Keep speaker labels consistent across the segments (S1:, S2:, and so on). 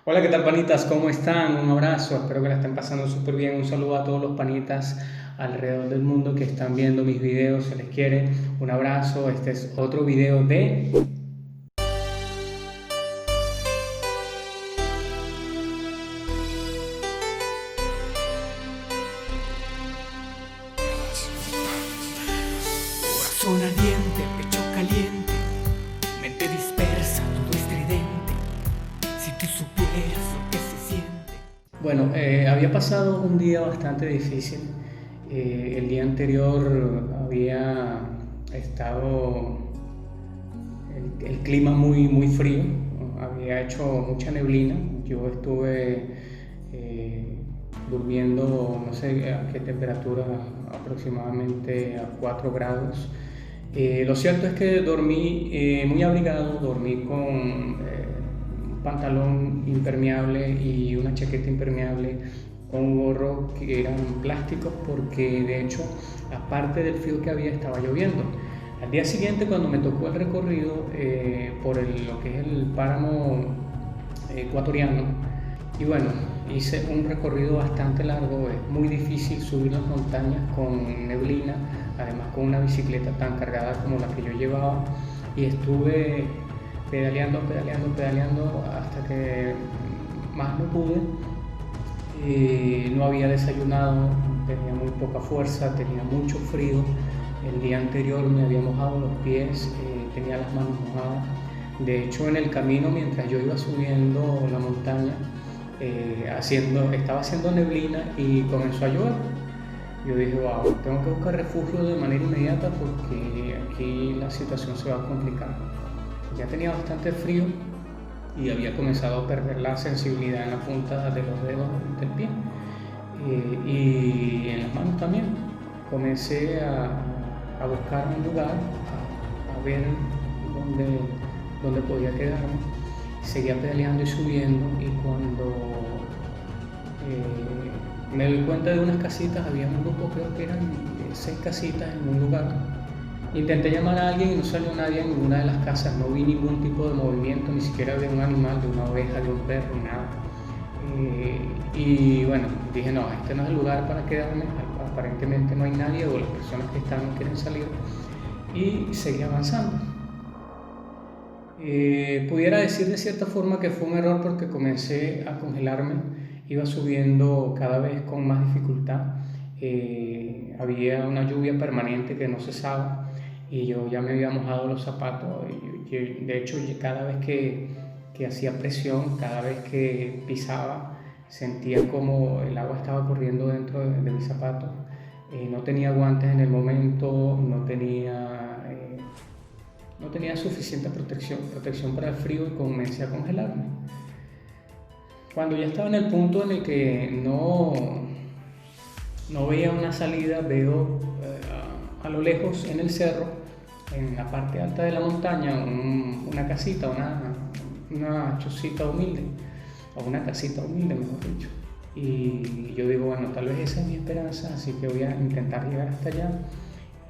S1: Hola, ¿qué tal, panitas? ¿Cómo están? Un abrazo, espero que la estén pasando súper bien. Un saludo a todos los panitas alrededor del mundo que están viendo mis videos, se les quiere. Un abrazo, este es otro video de...
S2: Corazón ardiente, pecho caliente, mente dispersa, todo estridente. Si tú supieras lo que se siente.
S1: Bueno, había pasado un día bastante difícil. El día anterior había estado el clima muy frío, había hecho mucha neblina. Yo estuve durmiendo, no sé a qué temperatura, aproximadamente a 4 grados. Lo cierto es que dormí muy abrigado, dormí con un pantalón impermeable y una chaqueta impermeable con un gorro que eran plásticos porque de hecho, aparte del frío que había, estaba lloviendo. Al día siguiente, cuando me tocó el recorrido por lo que es el páramo ecuatoriano, y bueno, hice un recorrido bastante largo, es muy difícil subir las montañas con neblina, además con una bicicleta tan cargada como la que yo llevaba, y estuve pedaleando hasta que más no pude. No había desayunado, tenía muy poca fuerza, tenía mucho frío. El día anterior me había mojado los pies, tenía las manos mojadas. De hecho, en el camino, mientras yo iba subiendo la montaña, estaba haciendo neblina y comenzó a llover. Yo dije, wow, tengo que buscar refugio de manera inmediata porque aquí la situación se va a complicar. Ya tenía bastante frío y había comenzado a perder la sensibilidad en la punta de los dedos del pie y en las manos también. Comencé a buscar un lugar, a ver dónde, dónde podía quedarme. Seguía pedaleando y subiendo, y cuando me doy cuenta de unas casitas, había un grupo, creo que eran 6 casitas en un lugar. Intenté llamar a alguien y no salió nadie en ninguna de las casas, no vi ningún tipo de movimiento, ni siquiera de un animal, de una oveja, de un perro, nada. Y bueno, dije, no, este no es el lugar para quedarme, aparentemente no hay nadie o las personas que están no quieren salir, y seguí avanzando. Pudiera decir de cierta forma que fue un error porque comencé a congelarme, iba subiendo cada vez con más dificultad. Había una lluvia permanente que no cesaba y yo ya me había mojado los zapatos. De hecho, cada vez que hacía presión, cada vez que pisaba, sentía como el agua estaba corriendo dentro de mis zapatos. No tenía guantes en el momento, no tenía suficiente protección para el frío, y comencé a congelarme. Cuando ya estaba en el punto en el que no veía una salida, veo a lo lejos en el cerro, en la parte alta de la montaña, una casita, una chocita humilde, o una casita humilde, mejor dicho. Y yo digo, bueno, tal vez esa es mi esperanza, así que voy a intentar llegar hasta allá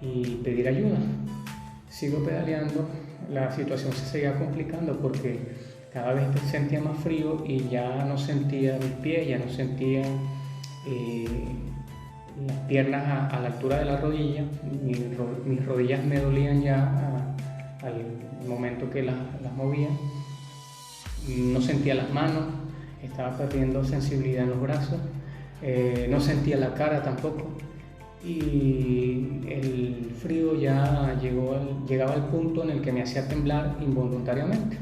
S1: y pedir ayuda. Sigo pedaleando, la situación se seguía complicando porque cada vez sentía más frío y ya no sentía mis pies, ya no sentía eh, las piernas a la altura de la rodilla. Mis rodillas me dolían ya al momento que las movía. No sentía las manos, estaba perdiendo sensibilidad en los brazos, no sentía la cara tampoco, y el frío ya llegaba al punto en el que me hacía temblar involuntariamente.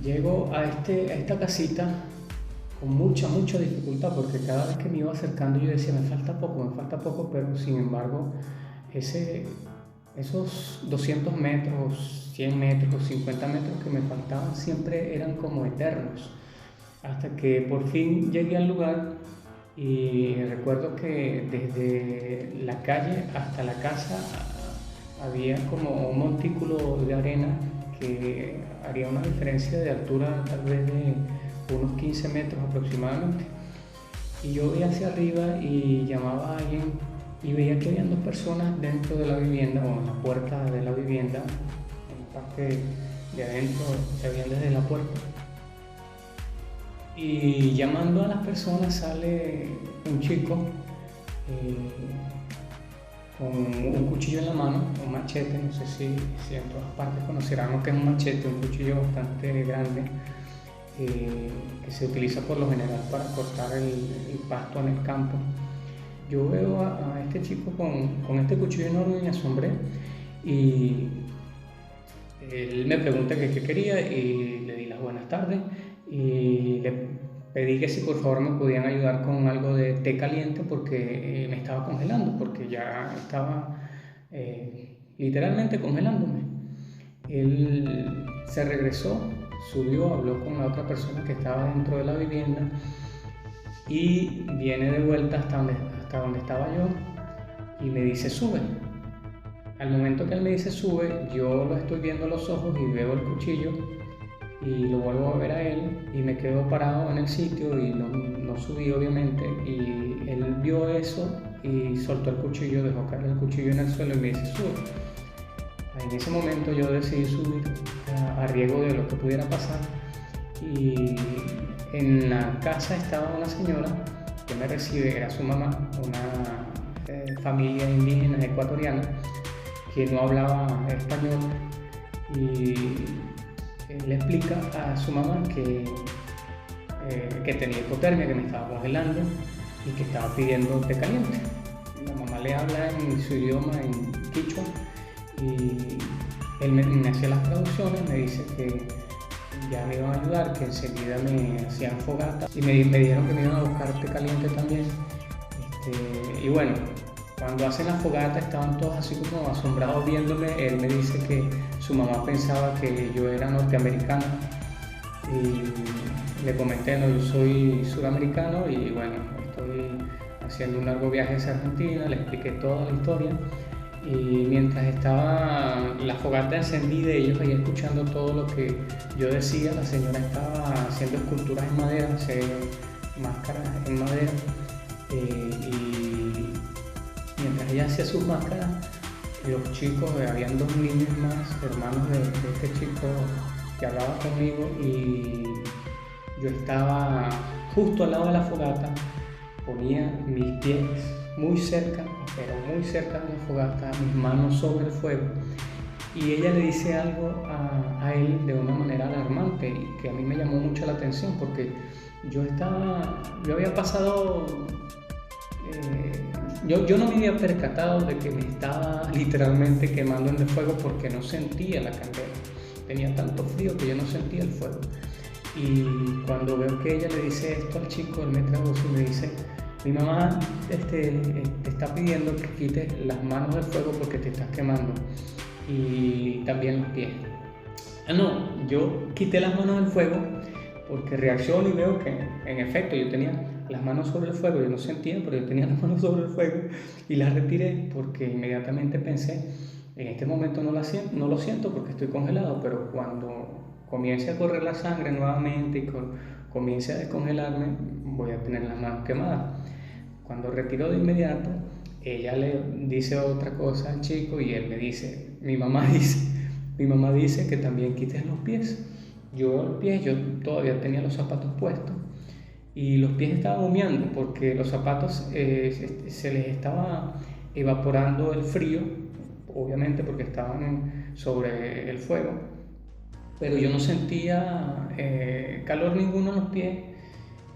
S1: Llego a esta casita con mucha dificultad porque cada vez que me iba acercando yo decía, me falta poco, pero sin embargo esos 200 metros, 100 metros, 50 metros que me faltaban siempre eran como eternos, hasta que por fin llegué al lugar. Y recuerdo que desde la calle hasta la casa había como un montículo de arena que haría una diferencia de altura tal vez de unos 15 metros aproximadamente. Y yo veía hacia arriba y llamaba a alguien y veía que habían 2 personas dentro de la vivienda, o en la puerta de la vivienda, en la parte de adentro, se veían desde la puerta. Y llamando a las personas sale un chico con un cuchillo en la mano, un machete, no sé si en todas partes conocerán lo que es un machete, un cuchillo bastante grande que se utiliza por lo general para cortar el pasto en el campo. Yo veo a este chico con este cuchillo enorme y me asombré, y él me pregunta qué quería y le di las buenas tardes y le pedí que si por favor me podían ayudar con algo de té caliente porque me estaba congelando, porque ya estaba literalmente congelándome. Él se regresó, subió, habló con la otra persona que estaba dentro de la vivienda y viene de vuelta hasta donde estaba yo y me dice sube. Al momento que él me dice sube, yo lo estoy viendo a los ojos y veo el cuchillo y lo vuelvo a ver a él y me quedo parado en el sitio y no subí obviamente, y él vio eso y soltó el cuchillo, dejó caer el cuchillo en el suelo y me dice sube. En ese momento yo decidí subir a riesgo de lo que pudiera pasar, y en la casa estaba una señora que me recibe, era su mamá, una familia indígena ecuatoriana que no hablaba español, y le explica a su mamá que tenía hipotermia, que me estaba congelando y que estaba pidiendo té caliente. La mamá le habla en su idioma, en quichua, y él me hacía las traducciones, me dice que ya me iban a ayudar, que enseguida me hacían fogata y me dijeron que me iban a buscar té caliente también. Y bueno, cuando hacen la fogata estaban todos así como asombrados viéndome. Él me dice que su mamá pensaba que yo era norteamericano y le comenté, no, yo soy sudamericano y bueno, estoy haciendo un largo viaje hacia Argentina, le expliqué toda la historia. Y mientras estaba la fogata encendida y ellos ahí escuchando todo lo que yo decía, la señora estaba haciendo esculturas en madera, máscaras en madera, y mientras ella hacía sus máscaras, los chicos, habían dos niños más, hermanos de este chico que hablaba conmigo, y yo estaba justo al lado de la fogata, ponía mis pies muy cerca, pero muy cerca de la fogata, mis manos sobre el fuego, y ella le dice algo a él de una manera alarmante y que a mí me llamó mucho la atención, porque yo había pasado, yo no me había percatado de que me estaba literalmente quemando en el fuego porque no sentía la candela, tenía tanto frío que yo no sentía el fuego. Y cuando veo que ella le dice esto al chico, él me traduce y me dice: mi mamá te está pidiendo que quites las manos del fuego porque te estás quemando, y también los pies. No, yo quité las manos del fuego porque reacciono y veo que en efecto yo tenía las manos sobre el fuego, yo no sentía, pero yo tenía las manos sobre el fuego, y las retiré porque inmediatamente pensé, en este momento no lo siento porque estoy congelado, pero cuando comience a correr la sangre nuevamente y comience a descongelarme, voy a tener las manos quemadas. Cuando retiro de inmediato, ella le dice otra cosa al chico y él me dice, mi mamá dice que también quites los pies. Yo todavía tenía los zapatos puestos y los pies estaban humeando porque los zapatos se les estaba evaporando el frío, obviamente porque estaban sobre el fuego, pero yo no sentía calor ninguno en los pies,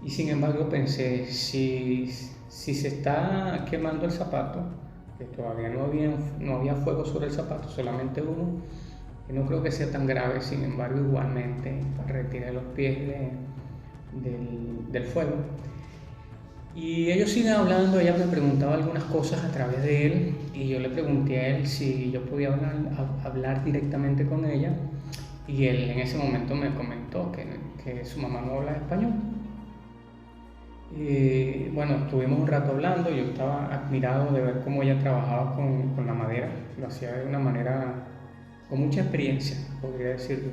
S1: y sin embargo pensé, si se está quemando el zapato, que todavía no había fuego sobre el zapato, solamente uno, y no creo que sea tan grave. Sin embargo, igualmente retiré los pies del fuego. Y ellos siguen hablando, ella me preguntaba algunas cosas a través de él, y yo le pregunté a él si yo podía hablar directamente con ella, y él en ese momento me comentó que su mamá no habla español. Y bueno, estuvimos un rato hablando, yo estaba admirado de ver cómo ella trabajaba con la madera, lo hacía de una manera con mucha experiencia, podría decirlo.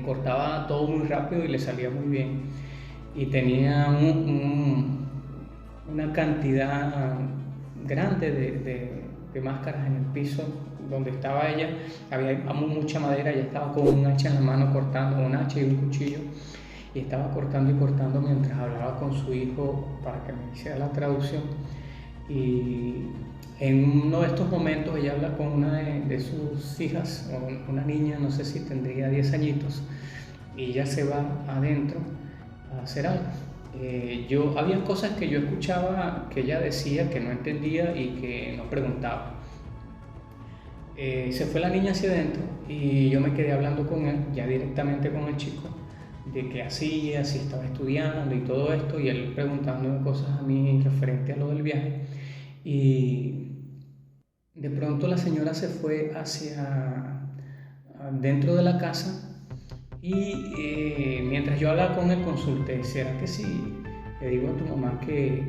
S1: Cortaba todo muy rápido y le salía muy bien, y tenía una cantidad grande de máscaras en el piso donde estaba ella. Había mucha madera, ella estaba con un hacha en la mano cortando, un hacha y un cuchillo, y estaba cortando y cortando mientras hablaba con su hijo para que me hiciera la traducción. Y en uno de estos momentos ella habla con una de sus hijas, una niña, no sé si tendría 10 añitos, y ella se va adentro a hacer algo. Había cosas que yo escuchaba que ella decía que no entendía y que no preguntaba. Se fue la niña hacia adentro y yo me quedé hablando con él, ya directamente con el chico, de qué hacía, si estaba estudiando y todo esto, y él preguntándome cosas a mí referente a lo del viaje. Y de pronto la señora se fue hacia dentro de la casa y mientras yo hablaba con él consulté, ¿será que si le digo a tu mamá que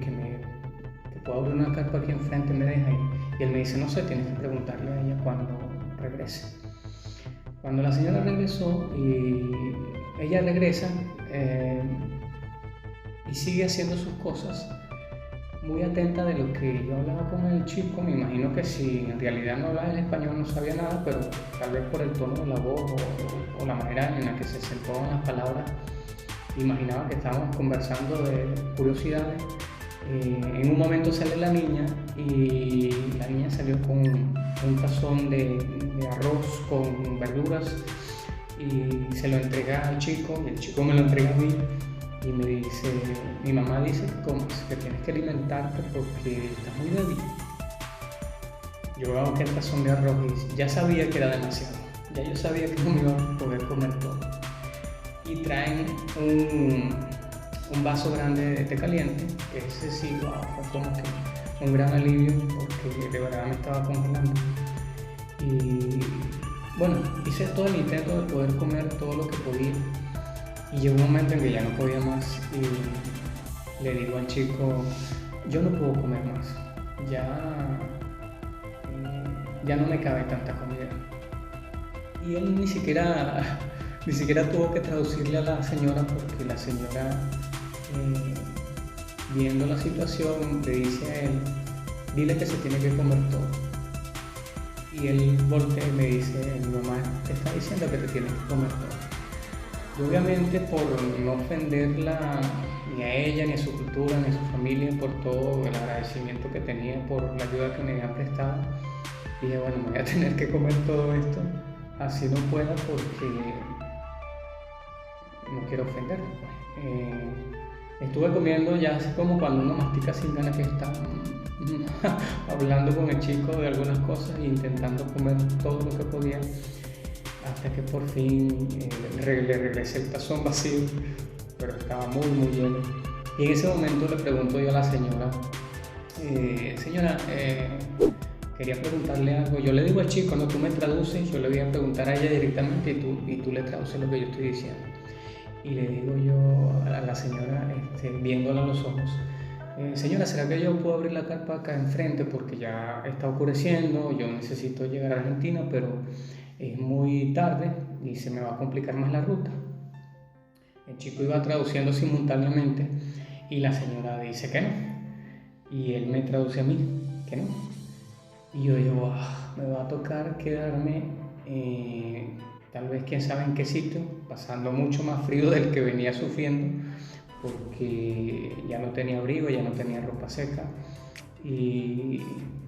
S1: puedo abrir una carpa aquí enfrente, me deja ir? Y él me dice, no sé, tienes que preguntarle a ella cuando regrese. Cuando la señora regresó y ella regresa y sigue haciendo sus cosas, muy atenta de lo que yo hablaba con el chico. Me imagino que si en realidad no hablaba el español no sabía nada, pero tal vez por el tono de la voz o la manera en la que se acentuaban las palabras, imaginaba que estábamos conversando de curiosidades. En un momento sale la niña y la niña salió con un tazón de arroz con verduras y se lo entrega al chico y el chico me lo entrega a mí y me dice, mi mamá dice que tienes que alimentarte porque estás muy débil. Yo veo que el tazón de arroz y ya sabía que era demasiado, ya yo sabía que no me iba a poder comer todo. Y traen un vaso grande de té caliente, que ese sí, wow, fue como que un gran alivio porque de verdad me estaba congelando. Y bueno, hice todo el intento de poder comer todo lo que podía y llegó un momento en que ya no podía más y le digo al chico, yo no puedo comer más, ya no me cabe tanta comida. Y él ni siquiera tuvo que traducirle a la señora porque la señora, viendo la situación, le dice a él, dile que se tiene que comer todo. Y él voltea y me dice, mi mamá te está diciendo que te tienes que comer todo. Y obviamente por no ofenderla ni a ella, ni a su cultura, ni a su familia, por todo el agradecimiento que tenía por la ayuda que me habían prestado, dije, bueno, me voy a tener que comer todo esto, así no pueda porque no quiero ofenderla. Estuve comiendo ya así como cuando uno mastica sin ganas, que está hablando con el chico de algunas cosas e intentando comer todo lo que podía, hasta que por fin le regresé el tazón vacío, pero estaba muy muy lleno. Y en ese momento le pregunto yo a la señora, señora, quería preguntarle algo. Yo le digo al chico, no, tú me traduces, yo le voy a preguntar a ella directamente y tú le traduces lo que yo estoy diciendo. Y le digo yo a la señora, viéndola a los ojos, señora, ¿será que yo puedo abrir la carpa acá enfrente? Porque ya está oscureciendo, yo necesito llegar a Argentina, pero es muy tarde y se me va a complicar más la ruta. El chico iba traduciendo simultáneamente y la señora dice que no. Y él me traduce a mí que no. Y yo digo, me va a tocar quedarme, tal vez quién sabe en qué sitio, pasando mucho más frío del que venía sufriendo, porque ya no tenía abrigo, ya no tenía ropa seca y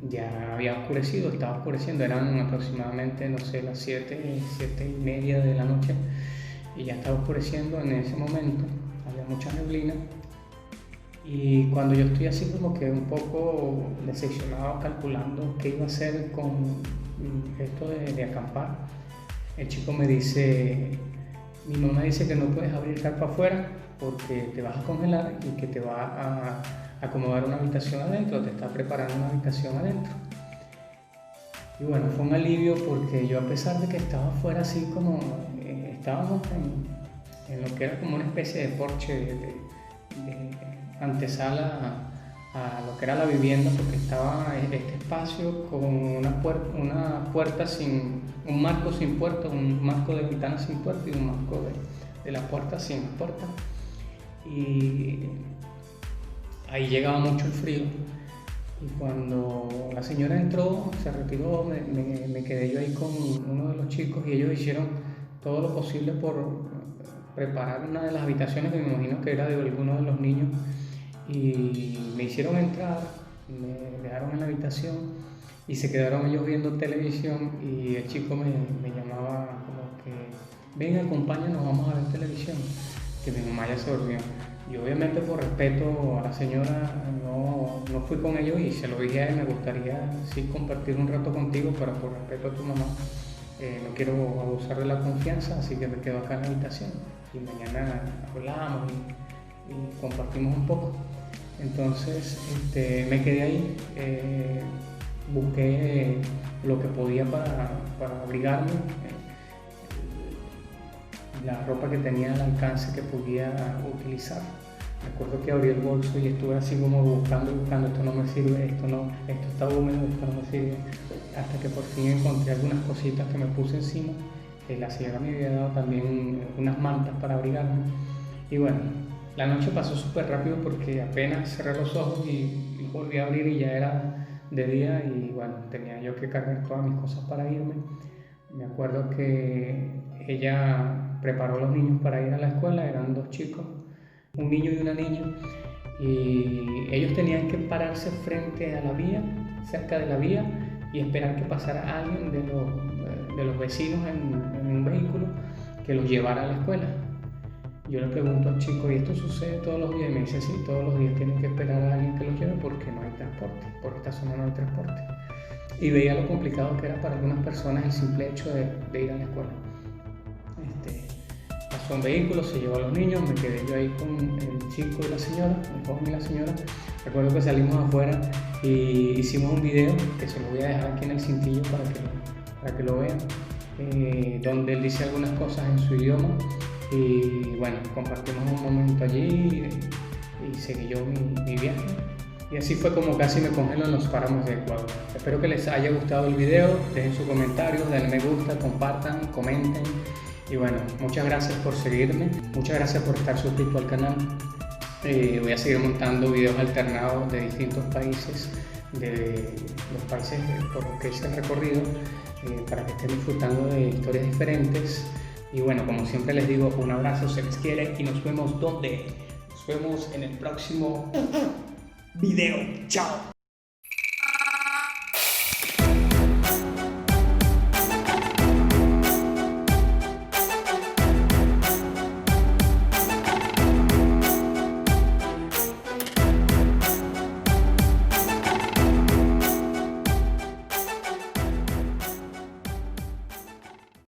S1: ya había oscurecido, estaba oscureciendo, eran aproximadamente, no sé, las 7:30 de la noche y ya estaba oscureciendo en ese momento, había mucha neblina. Y cuando yo estoy así como que un poco decepcionado, calculando qué iba a hacer con esto de acampar, el chico me dice, mi mamá dice que no puedes abrir carpa afuera porque te vas a congelar y que te va a acomodar una habitación adentro, te está preparando una habitación adentro. Y bueno, fue un alivio porque yo, a pesar de que estaba afuera así como, estábamos en lo que era como una especie de porche de antesala a lo que era la vivienda, porque estaba este espacio con una puerta sin, un marco sin puerta, un marco de ventana sin puerta y un marco de la puerta sin puerta. Y ahí llegaba mucho el frío. Y cuando la señora entró, se retiró, me quedé yo ahí con uno de los chicos y ellos hicieron todo lo posible por preparar una de las habitaciones que me imagino que era de alguno de los niños y me hicieron entrar, me dejaron en la habitación y se quedaron ellos viendo televisión y el chico me llamaba como que ven, acompáñanos, vamos a ver televisión, que mi mamá ya se durmió. Y obviamente por respeto a la señora no fui con ellos y se lo dije a él, me gustaría sí compartir un rato contigo, pero por respeto a tu mamá no quiero abusar de la confianza, así que me quedo acá en la habitación y mañana hablamos y compartimos un poco. Entonces me quedé ahí, busqué lo que podía para abrigarme, la ropa que tenía al alcance que podía utilizar. Me acuerdo que abrí el bolso y estuve así como buscando, esto no me sirve, esto está húmedo, esto no me sirve, hasta que por fin encontré algunas cositas que me puse encima. La señora me había dado también unas mantas para abrigarme. Y bueno, la noche pasó súper rápido porque apenas cerré los ojos y volví a abrir y ya era de día y bueno, tenía yo que cargar todas mis cosas para irme. Me acuerdo que ella preparó a los niños para ir a la escuela, eran 2 chicos, un niño y una niña, y ellos tenían que pararse frente a la vía, cerca de la vía, y esperar que pasara alguien de los vecinos en un vehículo que los llevara a la escuela. Yo le pregunto al chico, ¿y esto sucede todos los días? Y me dice, sí, todos los días tienen que esperar a alguien que los lleve porque no hay transporte, por esta zona no hay transporte. Y veía lo complicado que era para algunas personas el simple hecho de ir a la escuela. Pasó un vehículo, se llevó a los niños, me quedé yo ahí con el chico y la señora, el joven y la señora. Recuerdo que salimos afuera y hicimos un video, que se lo voy a dejar aquí en el cintillo para que lo vean, donde él dice algunas cosas en su idioma y bueno, compartimos un momento allí y seguí yo mi viaje. Y así fue como casi me congelo en los páramos de Ecuador. Espero que les haya gustado el video, dejen sus comentarios, denle me gusta, compartan, comenten. Y bueno, muchas gracias por seguirme, muchas gracias por estar suscrito al canal. Voy a seguir montando videos alternados de distintos países, de los países por los que hice el recorrido, para que estén disfrutando de historias diferentes. Y bueno, como siempre les digo, un abrazo, se les quiere y nos vemos donde. Nos vemos en el próximo video. Chao.